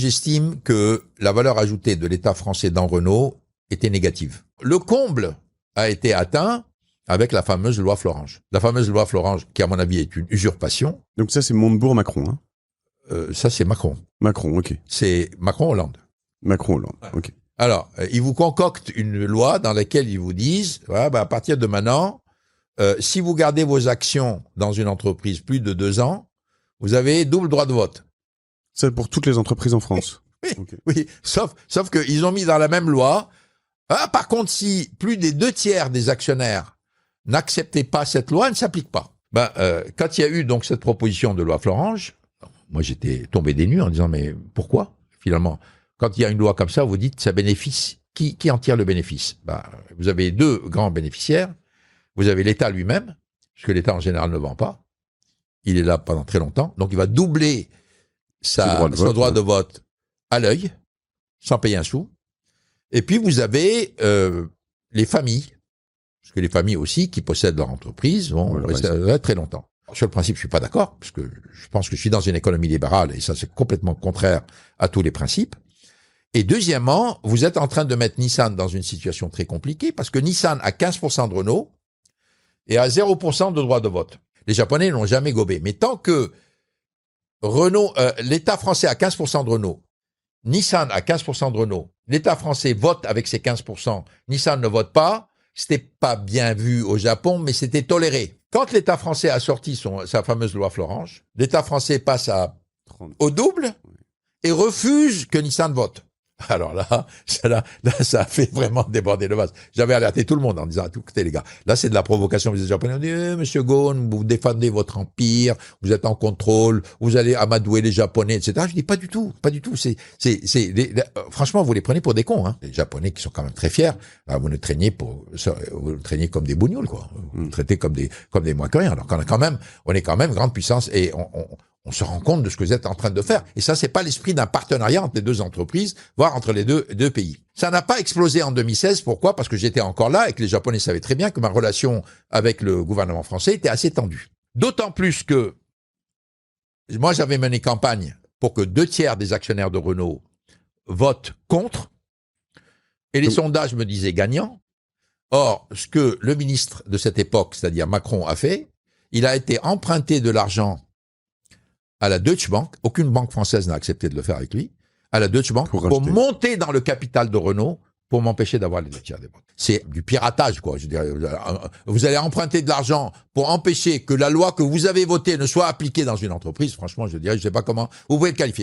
j'estime que la valeur ajoutée de l'État français dans Renault était négative. Le comble a été atteint avec la fameuse loi Florange. La fameuse loi Florange, qui à mon avis est une usurpation. Donc ça, c'est Montebourg-Macron, hein. Ça, c'est Macron. Macron, ok. C'est Macron-Hollande. Macron-Hollande, ok. Alors, ils vous concoctent une loi dans laquelle ils vous disent, voilà, à partir de maintenant, si vous gardez vos actions dans une entreprise plus de 2 ans, vous avez double droit de vote. C'est pour toutes les entreprises en France. Oui, Okay. oui. Sauf qu'ils ont mis dans la même loi. Par contre, si plus des 2/3 des actionnaires n'acceptaient pas cette loi, elle ne s'applique pas. Quand il y a eu donc cette proposition de loi Florange, moi j'étais tombé des nues en disant mais pourquoi finalement quand il y a une loi comme ça, vous dites ça bénéficie. Qui en tire le bénéfice? Vous avez 2 grands bénéficiaires. Vous avez l'État lui-même, parce que l'État en général ne vend pas. Il est là pendant très longtemps, donc il va doubler son droit de vote à l'œil, sans payer un sou. Et puis vous avez les familles, parce que les familles aussi qui possèdent leur entreprise vont rester très longtemps. Sur le principe, je suis pas d'accord, parce que je pense que je suis dans une économie libérale, et ça c'est complètement contraire à tous les principes. Et deuxièmement, vous êtes en train de mettre Nissan dans une situation très compliquée, parce que Nissan a 15% de Renault et a 0% de droit de vote. Les Japonais n'ont jamais gobé. Mais tant que Renault, l'État français a 15% de Renault, Nissan a 15% de Renault, l'État français vote avec ses 15%, Nissan ne vote pas, c'était pas bien vu au Japon, mais c'était toléré. Quand l'État français a sorti sa fameuse loi Florange, l'État français passe au double et refuse que Nissan vote. Alors là, ça a fait vraiment déborder le vase. J'avais alerté tout le monde en disant, écoutez les gars, là c'est de la provocation. Vous êtes japonais, on dit, monsieur Ghosn, vous défendez votre empire, vous êtes en contrôle, vous allez amadouer les Japonais, etc. Je dis pas du tout. Franchement, vous les prenez pour des cons, hein. Les Japonais qui sont quand même très fiers, vous le traînez comme des bougnoules, quoi. Vous le traitez comme des moins que rien. Alors qu'on on est quand même grande puissance et on se rend compte de ce que vous êtes en train de faire. Et ça, c'est pas l'esprit d'un partenariat entre les 2 entreprises, voire entre les deux pays. Ça n'a pas explosé en 2016. Pourquoi? Parce que j'étais encore là et que les Japonais savaient très bien que ma relation avec le gouvernement français était assez tendue. D'autant plus que moi, j'avais mené campagne pour que 2/3 des actionnaires de Renault votent contre. Et les sondages me disaient gagnant. Or, ce que le ministre de cette époque, c'est-à-dire Macron, a fait, il a été emprunté de l'argent à la Deutsche Bank, aucune banque française n'a accepté de le faire avec lui, à la Deutsche Bank, pour monter dans le capital de Renault, pour m'empêcher d'avoir les 2/3 des banques. C'est du piratage, quoi. Je dirais, vous allez emprunter de l'argent pour empêcher que la loi que vous avez votée ne soit appliquée dans une entreprise. Franchement, je dirais, je sais pas comment vous pouvez le qualifier.